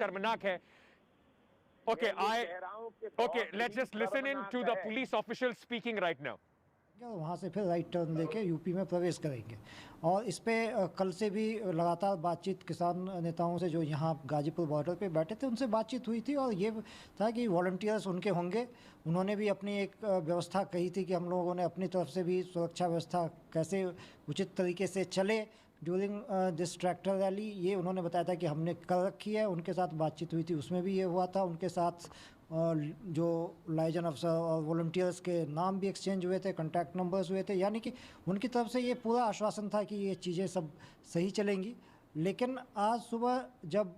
शर्मनाक है। Okay, let's just listen in to the police official speaking right now. वहाँ से फिर राइट टर्न लेके यूपी में प्रवेश करेंगे। और इस पे कल से भी लगातार बातचीत किसान नेताओं से जो यहाँ गाजीपुर बॉर्डर पे बैठे थे उनसे बातचीत हुई थी, और ये था कि वॉलंटियर्स उनके होंगे। उन्होंने भी अपनी एक व्यवस्था कही थी कि हम लोगों ने अपनी तरफ से भी सुरक्षा व्यवस्था कैसे उचित तरीके से चले ड्यूरिंग दिस ट्रैक्टर रैली, ये उन्होंने बताया था कि हमने कर रखी है। उनके साथ बातचीत हुई थी, उसमें भी ये हुआ था। उनके साथ जो लाइजन अफसर और वॉलंटियर्स के नाम भी एक्सचेंज हुए थे, कॉन्टैक्ट नंबर्स हुए थे, यानी कि उनकी तरफ से ये पूरा आश्वासन था कि ये चीज़ें सब सही चलेंगी। लेकिन आज सुबह जब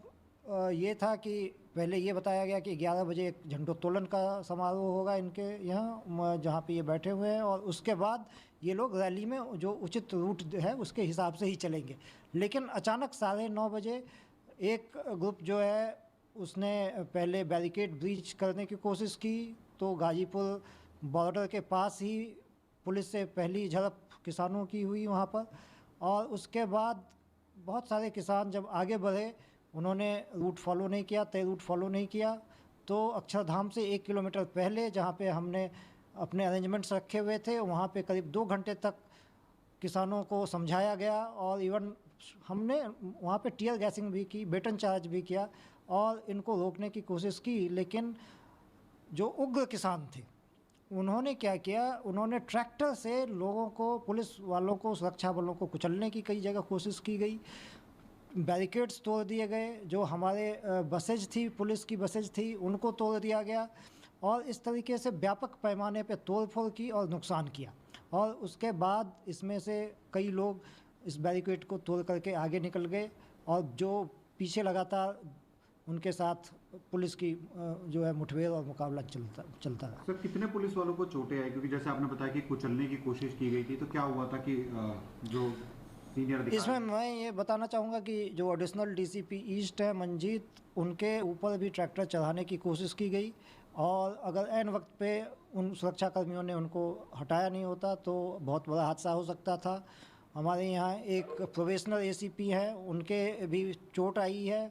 ये था कि पहले ये बताया गया कि 11 बजे एक झंडोत्तोलन का समारोह होगा इनके यहाँ जहाँ पे ये बैठे हुए हैं, और उसके बाद ये लोग रैली में जो उचित रूट है उसके हिसाब से ही चलेंगे। लेकिन अचानक 9:30 बजे एक ग्रुप जो है उसने पहले बैरिकेड ब्रीच करने की कोशिश की, तो गाजीपुर बॉर्डर के पास ही पुलिस से पहली झड़प किसानों की हुई वहाँ पर। और उसके बाद बहुत सारे किसान जब आगे बढ़े, उन्होंने रूट फॉलो नहीं किया, तय रूट फॉलो नहीं किया, तो अक्षरधाम से 1 किलोमीटर पहले जहाँ पे हमने अपने अरेंजमेंट्स रखे हुए थे वहाँ पे करीब 2 घंटे तक किसानों को समझाया गया, और इवन हमने वहाँ पे टीयर गैसिंग भी की, बेटन चार्ज भी किया और इनको रोकने की कोशिश की। लेकिन जो उग्र किसान थे उन्होंने क्या किया, उन्होंने ट्रैक्टर से लोगों को, पुलिस वालों को, सुरक्षा बलों को कुचलने की कई जगह कोशिश की गई। बैरिकेड्स तोड़ दिए गए, जो हमारे बसेज थी, पुलिस की बसेज थी, उनको तोड़ दिया गया, और इस तरीके से व्यापक पैमाने पे तोड़फोड़ की और नुकसान किया। और उसके बाद इसमें से कई लोग इस बैरिकेड को तोड़ करके आगे निकल गए, और जो पीछे लगातार उनके साथ पुलिस की जो है मुठभेड़ और मुकाबला चलता रहा। सर, कितने पुलिस वालों को चोटें आई? क्योंकि जैसे आपने बताया कि कुचलने की कोशिश की गई थी, तो क्या हुआ था कि जो सीनियर इसमें मैं ये बताना चाहूँगा कि जो एडिशनल डीसीपी ईस्ट है मंजीत, उनके ऊपर भी ट्रैक्टर चढ़ाने की कोशिश की गई, और अगर ऐन वक्त पे उन सुरक्षा कर्मियों ने उनको हटाया नहीं होता तो बहुत बड़ा हादसा हो सकता था। हमारे यहाँ एक प्रोबेशनल एसीपी हैं, उनके भी चोट आई है।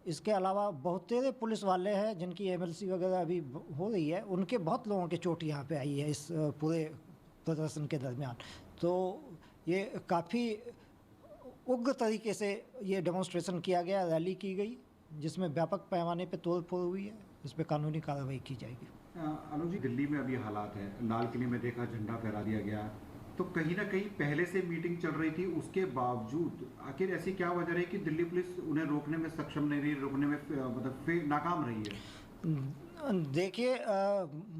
इसके अलावा बहुत तेरे पुलिस वाले हैं जिनकी एमएलसी वगैरह अभी हो रही है, उनके बहुत लोगों की चोट यहाँ पे आई है इस पूरे प्रदर्शन के दरमियान। तो ये काफ़ी उग्र तरीके से ये डेमोन्स्ट्रेशन किया गया, रैली की गई, जिसमें व्यापक पैमाने पे तोड़फोड़ हुई है। इस पर कानूनी कार्रवाई की जाएगी। अनुज जी, दिल्ली में अभी हालात है, लाल किले में देखा झंडा फहरा दिया गया, तो कहीं ना कहीं पहले से मीटिंग चल रही थी, उसके बावजूद आखिर ऐसी क्या वजह रही कि दिल्ली पुलिस उन्हें रोकने में सक्षम नहीं रही, रोकने में मतलब नाकाम रही है? देखिए,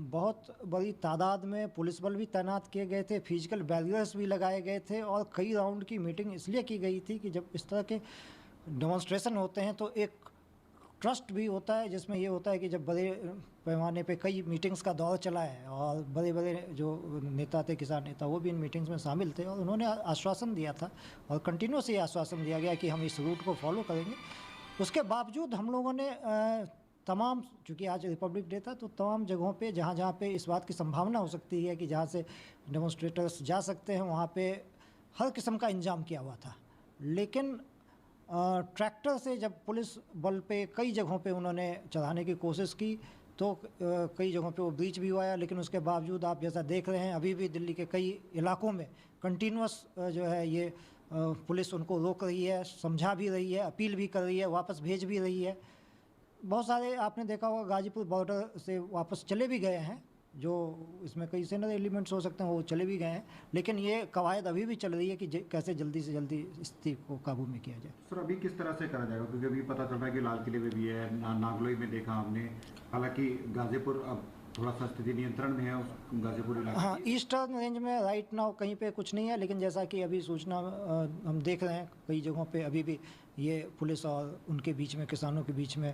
बहुत बड़ी तादाद में पुलिस बल भी तैनात किए गए थे, फिजिकल बैरियर्स भी लगाए गए थे, और कई राउंड की मीटिंग इसलिए की गई थी कि जब इस तरह के डेमोन्स्ट्रेशन होते हैं तो एक ट्रस्ट भी होता है, जिसमें ये होता है कि जब बड़े पैमाने पे कई मीटिंग्स का दौर चला है और बड़े बड़े जो नेता थे, किसान नेता, वो भी इन मीटिंग्स में शामिल थे, और उन्होंने आश्वासन दिया था और कंटिन्यूस ये आश्वासन दिया गया कि हम इस रूट को फॉलो करेंगे। उसके बावजूद हम लोगों ने तमाम, चूँकि आज रिपब्लिक डे था, तो तमाम जगहों पे जहाँ जहाँ पे इस बात की संभावना हो सकती है कि जहाँ से डेमोन्स्ट्रेटर्स जा सकते हैं, वहाँ पे हर किस्म का इंतजाम किया हुआ था। लेकिन ट्रैक्टर से जब पुलिस बल पे कई जगहों पे उन्होंने चढ़ाने की कोशिश की, तो कई जगहों पे वो ब्रीच भी हुआ है। लेकिन उसके बावजूद आप जैसा देख रहे हैं, अभी भी दिल्ली के कई इलाकों में कंटिन्यूस जो है ये पुलिस उनको रोक रही है, समझा भी रही है, अपील भी कर रही है, वापस भेज भी रही है। बहुत सारे आपने देखा होगा गाजीपुर बॉर्डर से वापस चले भी गए हैं, जो इसमें कई सेनर एलिमेंट्स हो सकते हैं, वो चले भी गए हैं। लेकिन ये कवायद अभी भी चल रही है कि कैसे जल्दी से जल्दी स्थिति को काबू में किया जाए। सर, अभी किस तरह से करा जाएगा? क्योंकि अभी पता चल रहा है कि लाल किले में भी है, नागलोई में देखा हमने, हालांकि गाजीपुर अब थोड़ा सा स्थिति नियंत्रण में है, गाजीपुर इलाके। हाँ, ईस्टर्न रेंज में राइट नाउ कहीं पे कुछ नहीं है, लेकिन जैसा कि अभी सूचना हम देख रहे हैं, कई जगहों पे अभी भी ये पुलिस और उनके बीच में, किसानों के बीच में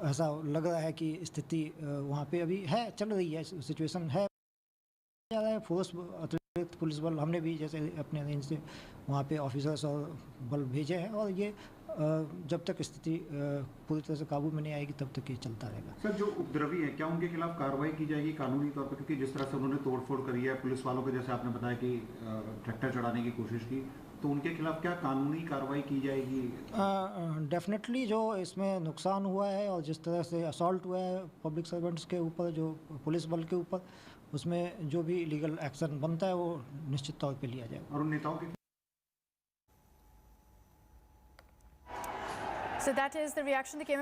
ऐसा लग रहा है कि स्थिति वहाँ पे अभी है, चल रही है, सिचुएशन है। फोर्स, अतिरिक्त पुलिस बल हमने भी जैसे अपने रेंज से वहाँ पे ऑफिसर्स और बल भेजे हैं, और ये जब तक स्थिति पूरी तरह से काबू में नहीं आएगी तब तक ये चलता रहेगा। सर, जो उपद्रवी है, क्या उनके खिलाफ कार्रवाई की जाएगी कानूनी तौर पर? क्योंकि जिस तरह से उन्होंने तोड़फोड़ करी है, पुलिस वालों को जैसे आपने बताया कि ट्रैक्टर चढ़ाने की कोशिश की, तो उनके खिलाफ क्या कानूनी कार्रवाई की जाएगी? डेफिनेटली जो इसमें नुकसान हुआ है और जिस तरह से असॉल्ट हुआ है पब्लिक सर्वेंट्स के ऊपर, जो पुलिस बल के ऊपर, उसमें जो भी लीगल एक्शन बनता है वो निश्चित तौर पे लिया जाएगा। और उन नेताओं के So that is the reaction that came in from